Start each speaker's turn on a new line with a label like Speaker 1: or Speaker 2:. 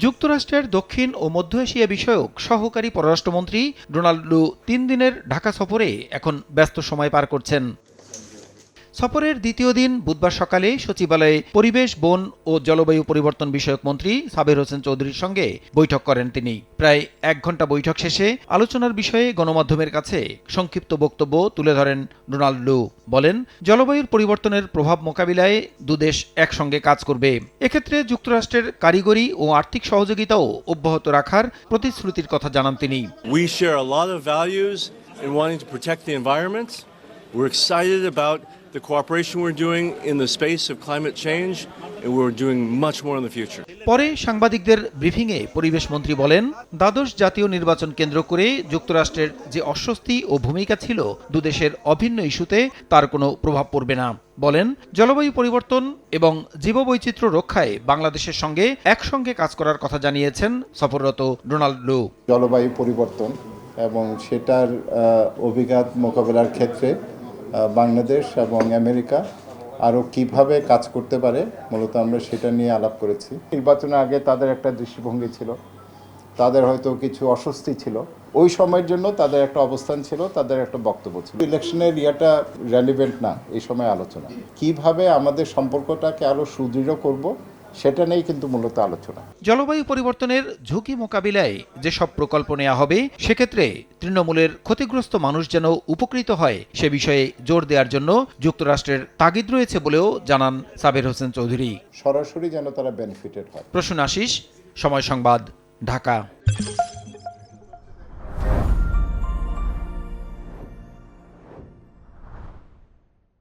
Speaker 1: যুক্তরাষ্ট্রের দক্ষিণ ও মধ্য এশিয়া বিষয়ক সহকারী পররাষ্ট্রমন্ত্রী ডোনাল্ড লু ৩ দিনের ঢাকা সফরে এখন ব্যস্ত সময় পার করছেন। সফরের দ্বিতীয় দিন বুধবার সকালে সচিবালয়ে পরিবেশ, বন ও জলবায়ু পরিবর্তন বিষয়ক মন্ত্রী সাবের হোসেন চৌধুরীর সঙ্গে বৈঠক করেন তিনি। প্রায় ১ ঘণ্টা বৈঠক শেষে আলোচনার বিষয়ে গণমাধ্যমের কাছে সংক্ষিপ্ত বক্তব্য তুলে ধরেন ডোনাল্ড লু। বলেন, জলবায়ুর পরিবর্তনের প্রভাব মোকাবিলায় দুদেশ একসঙ্গে কাজ করবে। এক্ষেত্রে যুক্তরাষ্ট্রের কারিগরি ও আর্থিক সহযোগিতাও অব্যাহত রাখার প্রতিশ্রুতির কথা জানান তিনি।
Speaker 2: We share a lot of values in wanting to protect the environment. We're excited about the cooperation we're doing in the space of climate change, and we're doing much more in the future.
Speaker 1: পরে সাংবাদিকদের ব্রিফিংয়ে পরিবেশ মন্ত্রী বলেন, দ্বাদশ জাতীয় নির্বাচন কেন্দ্র করে যুক্তরাষ্ট্রের যে অস্বস্তি ও ভূমিকা ছিল দুদেশের অভিন্ন ইস্যুতে তার কোনো প্রভাব পড়বে না। বলেন, জলবায়ু পরিবর্তন এবং জীববৈচিত্র্য রক্ষায় বাংলাদেশের সঙ্গে একসঙ্গে কাজ করার কথা জানিয়েছেন সফররত ডোনাল্ড লু।
Speaker 3: জলবায়ু পরিবর্তন এবং সেটার অভিঘাত মোকাবেলার ক্ষেত্রে বাংলাদেশ এবং আমেরিকা আরও কিভাবে কাজ করতে পারে মূলত আমরা সেটা নিয়ে আলাপ করেছি। নির্বাচনের আগে তাদের একটা দৃষ্টিভঙ্গি ছিল, তাদের হয়তো কিছু অস্বস্তি ছিল, ওই সময়ের জন্য তাদের একটা অবস্থান ছিল, তাদের একটা বক্তব্য ছিল। ইলেকশনের ইয়াটা রেলিভেন্ট না এই সময় আলোচনা। কিভাবে আমাদের সম্পর্কটাকে আরও সুদৃঢ় করব সেটা নিয়েই কিন্তু মূলত আলোচনা।
Speaker 1: জলবায়ু পরিবর্তনের ঝুঁকি মোকাবিলায় যেসব প্রকল্প নেওয়া হবে সেক্ষেত্রে তৃণমূলের ক্ষতিগ্রস্ত মানুষ যেন উপকৃত হয় সে বিষয়ে জোর দেওয়ার জন্য যুক্তরাষ্ট্রের তাগিদ রয়েছে বলেও জানান সাবের হোসেন চৌধুরী।
Speaker 3: সরাসরি যেন তারা বেনিফিটেড হয়।
Speaker 1: প্রসূন আশিস, সময় সংবাদ, ঢাকা।